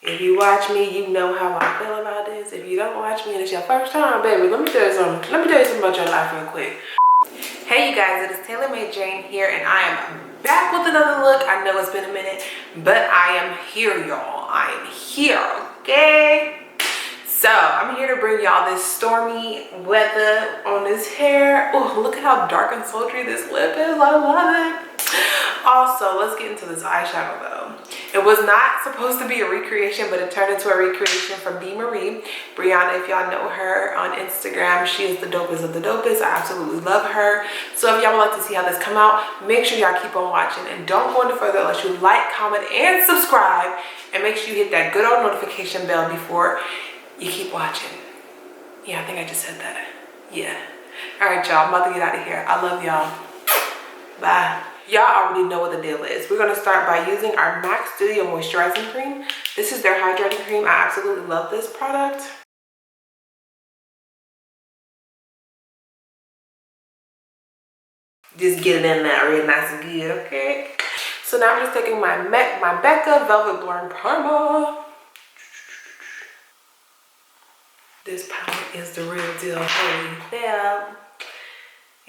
If you watch me, you know how I feel about this. If you don't watch me and it's your first time, baby, let me tell you something. Let me tell you something about your life real quick. Hey you guys, it is Taylor Made Jane here, and I am back with another look. I know it's been a minute, but I am here, y'all. I am here, okay? So I'm here to bring y'all this stormy weather on this hair. Oh, look at how dark and sultry this lip is. I love it. Also, let's get into this eyeshadow though. It was not supposed to be a recreation, but it turned into a recreation from B. Marie. Brianna, if y'all know her on Instagram, she is the dopest of the dopest. I absolutely love her. So if y'all would like to see how this come out, make sure y'all keep on watching and don't go any further unless you like, comment, and subscribe. And make sure you hit that good old notification bell before you keep watching. Yeah, I think I just said that. Yeah. All right, y'all, I'm about to get out of here. I love y'all. Bye. Y'all already know what the deal is. We're gonna start by using our MAC Studio Moisturizing Cream. This is their hydrating cream. I absolutely love this product. Just get it in there real nice and good, okay? So now I'm just taking my Becca Velvet Blurring Primer. This powder is the real deal. Holy hell.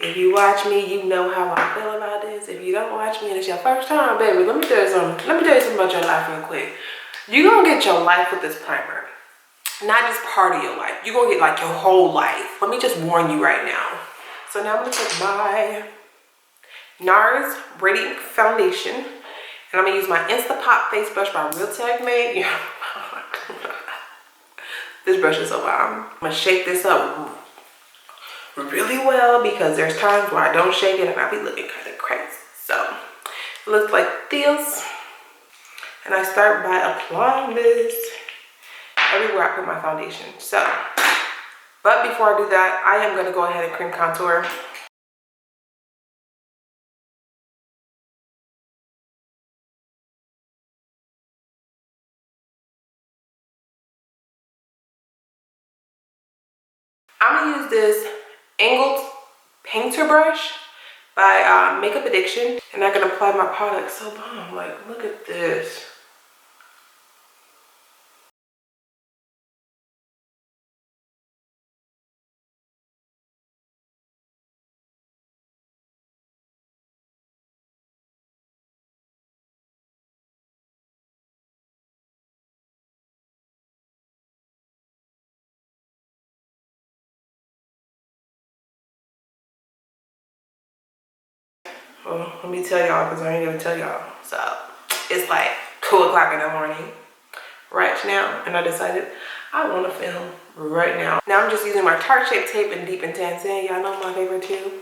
If you watch me, you know how I feel about this. If you don't watch me and it's your first time, baby, let me tell you something. Let me tell you something about your life real quick. You're gonna get your life with this primer. Not just part of your life. You're gonna get like your whole life. Let me just warn you right now. So now I'm gonna take my NARS Radiant Foundation. And I'm gonna use my Instapop face brush by Real Technique. This brush is so bomb. I'm gonna shake this up really well because there's times where I don't shake it and I be looking kind of crazy. So it looks like this. And I start by applying this everywhere I put my foundation. So, but before I do that, I am gonna go ahead and cream contour. I'm gonna use this Inglot painter brush by Makeup Addiction, and I can apply my product so bomb. Like, look at this. Well, let me tell y'all because I ain't gonna tell y'all. So it's like 2 o'clock in the morning right now, and I decided I want to film right now. Now I'm just using my Tarte Shape Tape in Deep Intense Sand. Y'all know my favorite too.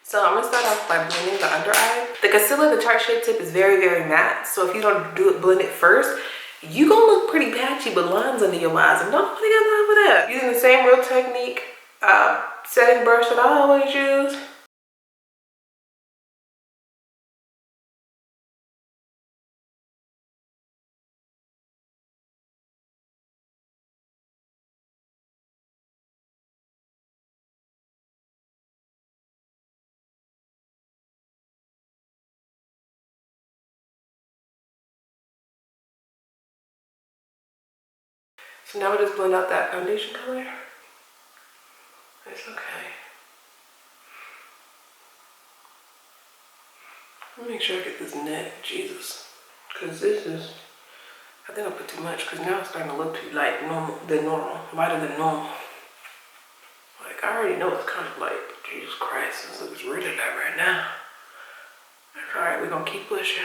So I'm gonna start off by blending the under eye. The concealer, the Tarte Shape Tip, is very, very matte. So if you don't blend it first, you gonna look pretty patchy with lines under your eyes, and don't nobody got time for that. Using the same Real Technique setting brush that I always use. So now we just blend out that foundation color. It's okay. Let me make sure I get this neck, Jesus. Cause this is, I think I put too much because now it's starting to look too light, lighter than normal. Like I already know it's kind of light, but Jesus Christ, this looks really light right now. All right, we're gonna keep pushing.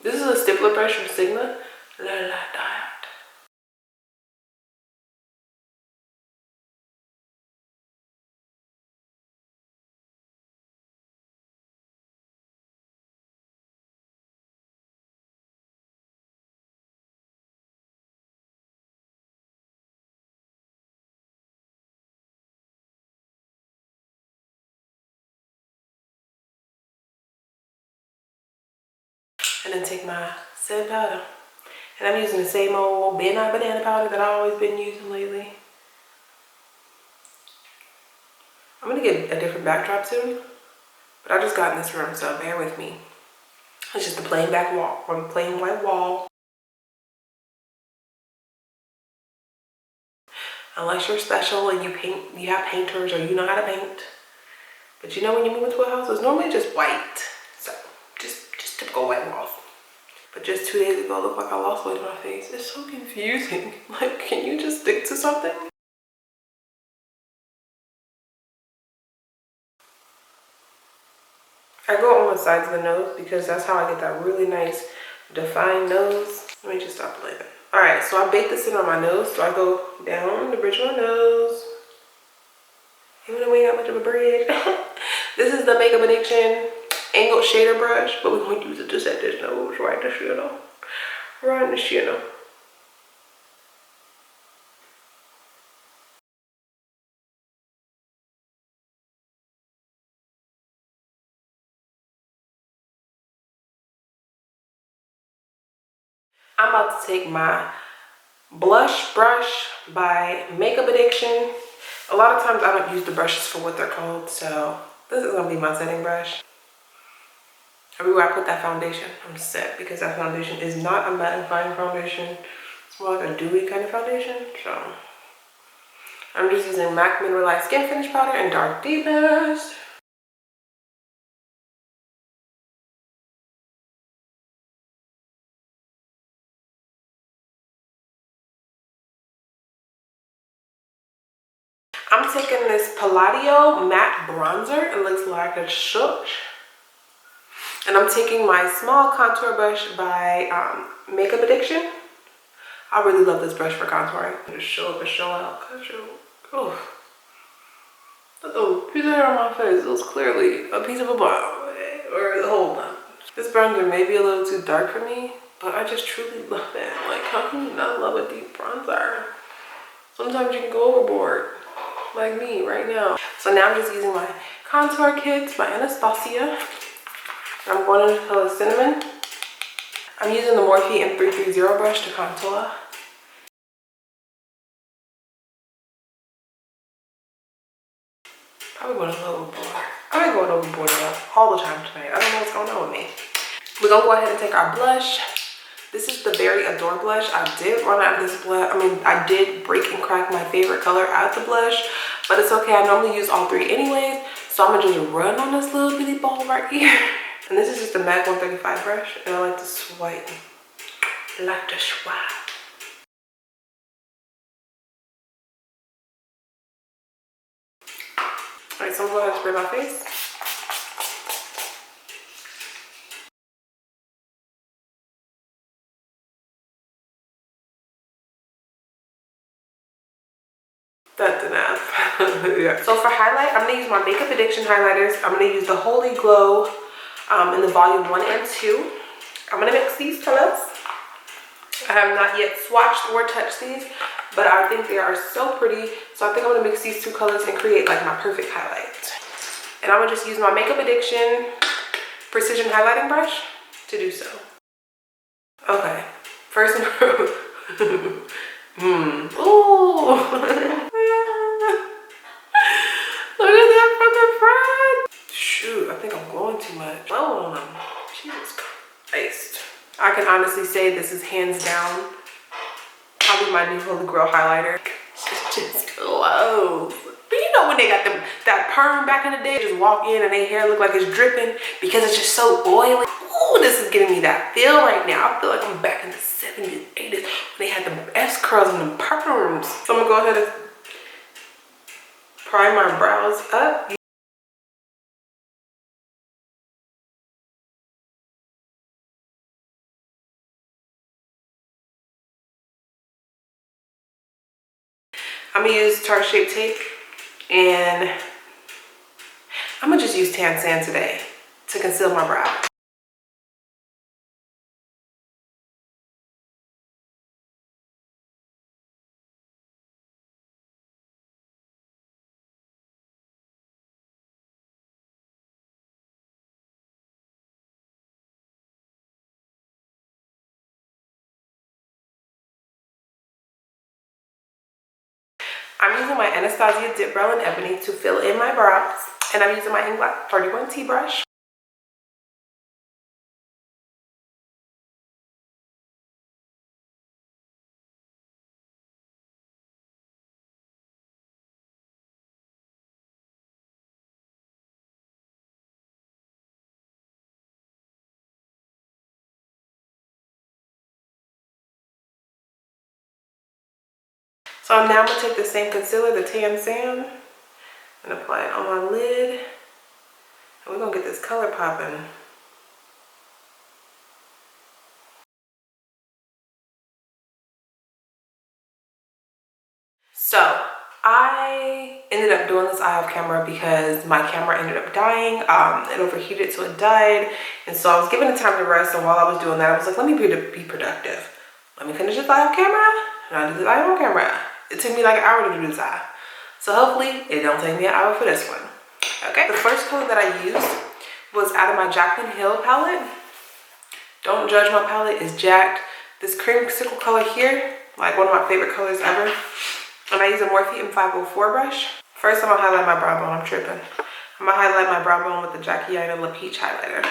This is a stippler brush from Sigma. And then take my setting powder. And I'm using the same old banana powder that I've always been using lately. I'm gonna get a different backdrop soon, but I just got in this room, so bear with me. It's just a plain back wall, or a plain white wall. Unless you're special and you have painters or you know how to paint. But you know when you move into a house, it's normally just white. So just typical white walls. But just 2 days ago, it looked like I lost weight on my face. It's so confusing. Like, can you just stick to something? I go on the sides of the nose because that's how I get that really nice defined nose. Let me just stop playing. Alright, so I bake this in on my nose. So I go down the bridge of my nose. Even though we ain't got much of a bridge. This is the Makeup Addiction Inglot shader brush, but we're going to use it to set this nose right in the center. Right in the center. I'm about to take my blush brush by Makeup Addiction. A lot of times I don't use the brushes for what they're called, so this is going to be my setting brush. Everywhere I put that foundation, I'm set because that foundation is not a mattifying foundation. It's more like a dewy kind of foundation, so I'm just using MAC Mineralized Skin Finish Powder and Dark Deepest. I'm taking this Paladio Matte Bronzer. It looks like a shush. And I'm taking my small contour brush by Makeup Addiction. I really love this brush for contouring. Just show up and show out. Oh, piece of hair on my face. It was clearly a piece of a bun or the whole bun. This bronzer may be a little too dark for me, but I just truly love it. Like, how can you not love a deep bronzer? Sometimes you can go overboard, like me right now. So now I'm just using my contour kit by Anastasia. I'm going in the color Cinnamon. I'm using the Morphe M330 brush to contour. Probably going a little overboard. I've been going overboard all the time tonight. I don't know what's going on with me. We're gonna go ahead and take our blush. This is the Very Adore blush. I did run out of this blush. I did break and crack my favorite color out of the blush, but it's okay. I normally use all three anyways, so I'm gonna just run on this little bitty ball right here. And this is just a MAC 135 brush, and I like to swipe. I like to swipe. All right, so I'm going to spray my face. That's enough. Yeah. So for highlight, I'm gonna use my Makeup Addiction highlighters. I'm gonna use the Holy Glow in the volume 1 and 2. I'm gonna mix these colors. I have not yet swatched or touched these, but I think they are so pretty. So I think I'm gonna mix these two colors and create like my perfect highlight. And I'm gonna just use my Makeup Addiction precision highlighting brush to do so. Okay, first Ooh. Look at that from the front. Shoot, I think I'm glowing too much. Oh, Jesus Christ. I can honestly say this is hands down probably my new Holy Grail highlighter. It just glows. But you know when they got that perm back in the day, just walk in and their hair look like it's dripping because it's just so oily. Ooh, this is giving me that feel right now. I feel like I'm back in the 70s, 80s when they had the S curls and the perms. So I'm gonna go ahead and prime my brows up. I'm gonna use Tarte Shape Tape, and I'm gonna just use Tan Sand today to conceal my brow. I'm using my Anastasia Dip Brow in Ebony to fill in my brows. And I'm using my Inglot 31T brush. So now I'm going to take the same concealer, the Tan Sand, and apply it on my lid. And we're going to get this color popping. So I ended up doing this eye off camera because my camera ended up dying. It overheated, so it died. And so I was given the time to rest. And while I was doing that, I was like, let me be productive. Let me finish this eye off camera. And I did this eye on camera. It took me like an hour to do this eye. So hopefully it don't take me an hour for this one. Okay. The first color that I used was out of my Jaclyn Hill palette. Don't judge my palette, it's jacked. This creamsicle color here, like one of my favorite colors ever. And I use a Morphe M504 brush. First I'm gonna highlight my brow bone, I'm tripping. I'm gonna highlight my brow bone with the Jackie Aina La Peach highlighter.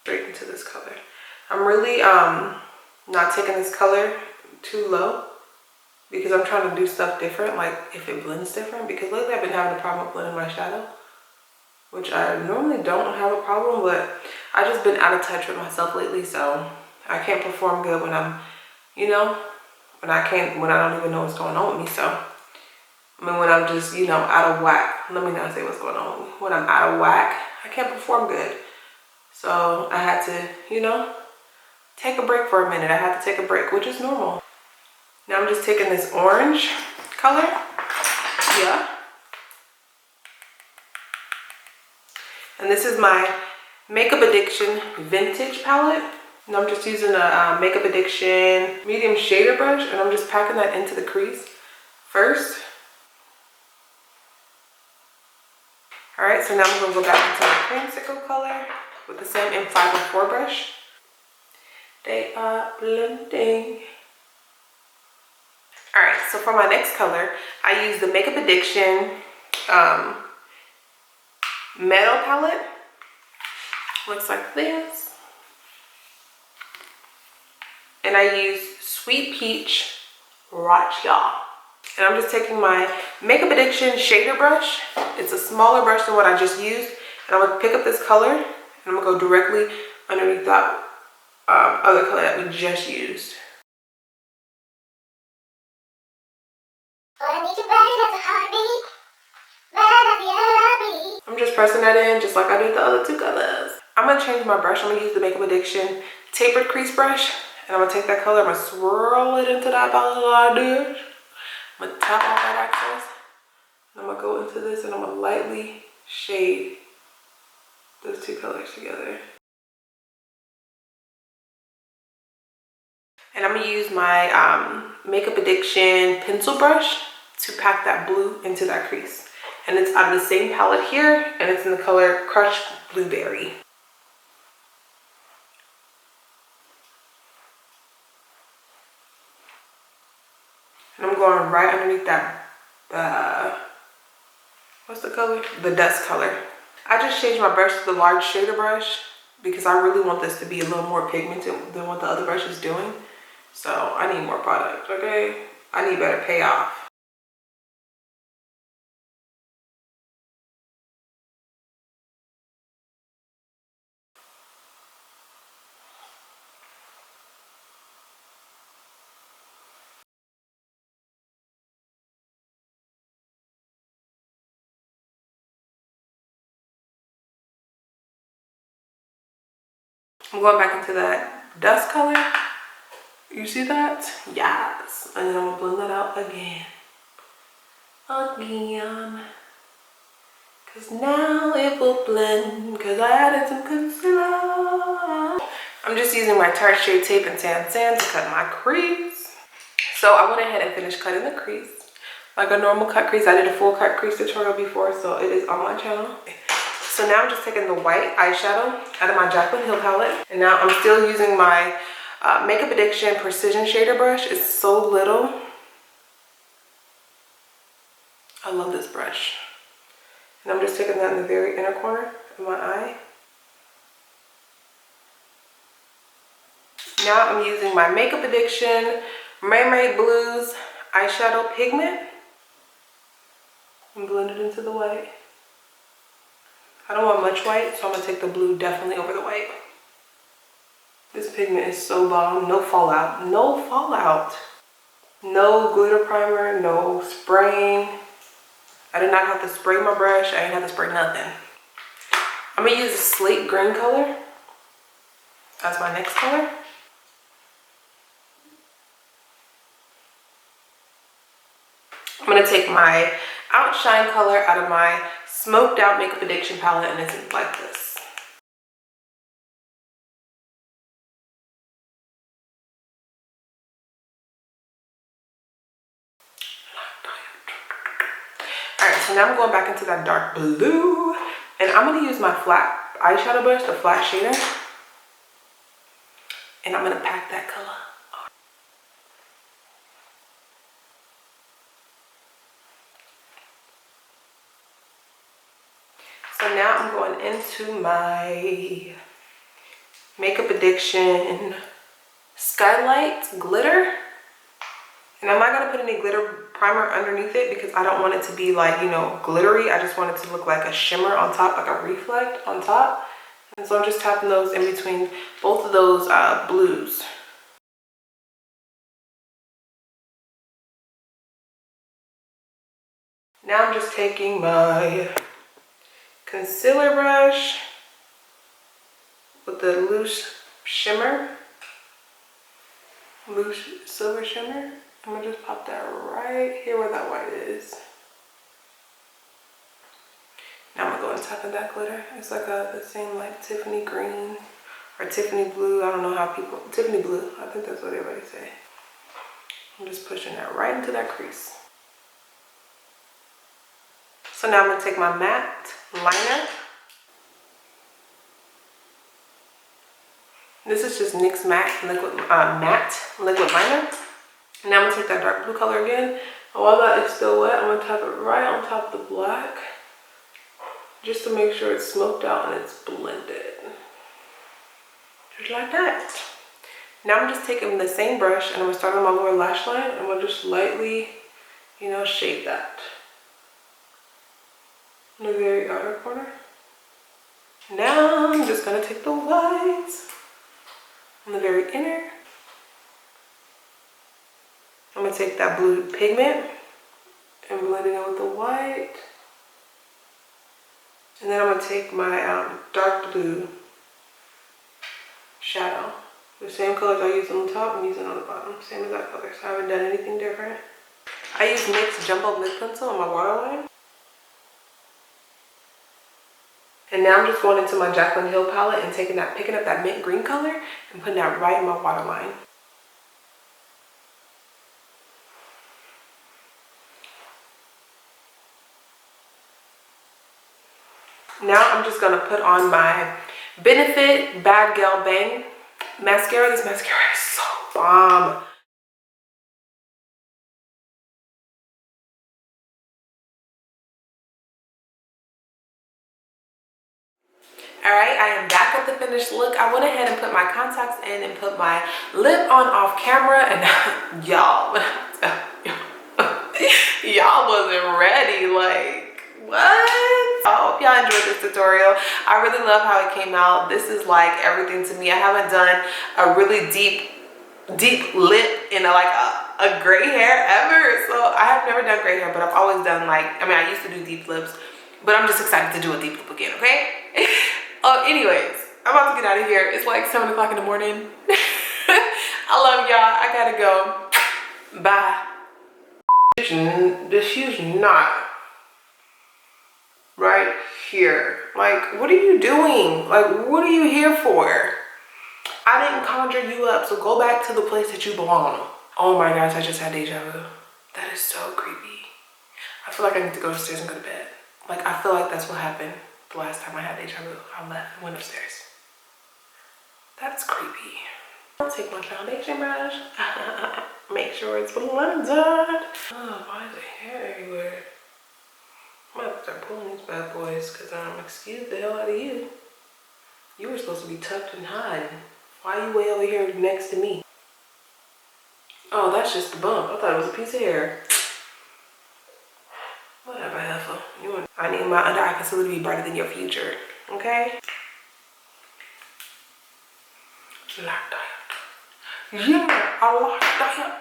Straight into this color. I'm really not taking this color too low because I'm trying to do stuff different, like if it blends different, because lately I've been having a problem with blending my shadow, which I normally don't have a problem, but I've just been out of touch with myself lately, so I can't perform good when I'm, you know, when I don't even know what's going on with me. So I mean, when I'm just, you know, out of whack. Let me not say what's going on with me. When I'm out of whack, I can't perform good. So I had to, you know, take a break for a minute. I had to take a break, which is normal. Now I'm just taking this orange color. Yeah. And this is my Makeup Addiction Vintage palette. And I'm just using a Makeup Addiction medium shader brush, and I'm just packing that into the crease first. All right, so now I'm gonna go back into the creamsicle color with the same M504 brush. They are blending. All right, so for my next color, I use the Makeup Addiction Meadow palette. Looks like this. And I use Sweet Peach Racha. And I'm just taking my Makeup Addiction shader brush. It's a smaller brush than what I just used. And I'm gonna pick up this color and I'm gonna go directly underneath that other color that we just used. I'm just pressing that in just like I did the other two colors. I'm gonna change my brush. I'm gonna use the Makeup Addiction tapered crease brush. And I'm gonna take that color, I'm gonna swirl it into that balayage. I'm gonna tap off that excess. And I'm gonna go into this and I'm gonna lightly shade those two colors together. And I'm gonna use my Makeup Addiction pencil brush to pack that blue into that crease. And it's out of the same palette here, and it's in the color Crushed Blueberry. And I'm going right underneath that, what's the color? The dust color. I just changed my brush to the large shader brush because I really want this to be a little more pigmented than what the other brush is doing. So I need more product, okay? I need better payoff. I'm going back into that dust color. You see that? Yes. And then I'm gonna blend that out again. Cause now it will blend, cause I added some concealer. I'm just using my Tarte Shape Tape and Tan Sand to cut my crease. So I went ahead and finished cutting the crease. Like a normal cut crease. I did a full cut crease tutorial before, so it is on my channel. So now I'm just taking the white eyeshadow out of my Jaclyn Hill palette. And now I'm still using my Makeup Addiction Precision Shader Brush. It's so little. I love this brush. And I'm just taking that in the very inner corner of my eye. Now I'm using my Makeup Addiction Mermaid Blues eyeshadow pigment and blend it into the white. I don't want much white, so I'm gonna take the blue definitely over the white. This pigment is so bomb. No fallout. No fallout. No glitter primer, no spraying. I did not have to spray my brush. I didn't have to spray nothing. I'm gonna use a slate green color as my next color. I'm gonna take my Outshine color out of my Smoked Out Makeup Addiction palette, and it's like this. Alright, so now I'm going back into that dark blue, and I'm gonna use my flat eyeshadow brush, the flat shader, and I'm gonna pack that color. So now I'm going into my Makeup Addiction Skylight Glitter. And I'm not going to put any glitter primer underneath it because I don't want it to be like, you know, glittery. I just want it to look like a shimmer on top, like a reflect on top. And so I'm just tapping those in between both of those blues. Now I'm just taking my concealer brush with the loose shimmer, loose silver shimmer. I'm gonna just pop that right here where that white is. Now I'm gonna go on top of that glitter. It's like the same like Tiffany green or Tiffany blue. I don't know how people, Tiffany blue. I think that's what everybody say. I'm just pushing that right into that crease. So now I'm gonna take my matte liner. This is just NYX matte liquid liner. And now I'm gonna take that dark blue color again. And while that is still wet, I'm gonna tap it right on top of the black, just to make sure it's smoked out and it's blended. Just like that. Now I'm just taking the same brush and I'm gonna start on my lower lash line and I'm gonna just lightly, you know, shade that in the very outer corner. Now I'm just gonna take the whites on the very inner. I'm gonna take that blue pigment and blend it in with the white. And then I'm gonna take my dark blue shadow. The same colors I used on the top, I'm using on the bottom. Same exact colors. I haven't done anything different. I use NYX Jumbo Lip Pencil on my waterline. And now I'm just going into my Jaclyn Hill palette and picking up that mint green color and putting that right in my waterline. Now I'm just gonna put on my Benefit Bad Gal Bang mascara. This mascara is so bomb. Alright, I am back with the finished look. I went ahead and put my contacts in and put my lip on off camera, and y'all, y'all wasn't ready. Like, what? I hope y'all enjoyed this tutorial. I really love how it came out. This is like everything to me. I haven't done a really deep lip in a gray hair ever. So I have never done gray hair, but I've always done I used to do deep lips, but I'm just excited to do a deep lip again, okay? Anyways, I'm about to get out of here. It's like 7 o'clock in the morning. I love y'all. I gotta go. Bye. This shoe's not right here. Like, what are you doing? Like, what are you here for? I didn't conjure you up, so go back to the place that you belong. Oh my gosh, I just had deja vu. That is so creepy. I feel like I need to go upstairs and go to bed. Like, I feel like that's what happened the last time I had deja vu. I left and went upstairs. That's creepy. I'll take my foundation brush. Make sure it's blended. Oh, why is the hair everywhere? I'm gonna have to start pulling these bad boys because excuse the hell out of you. You were supposed to be tucked and hiding. Why are you way over here next to me? Oh, that's just the bump. I thought it was a piece of hair. Whatever, heifer. I need my under eye concealer to be brighter than your future. Okay? Like that. Yeah, I like that.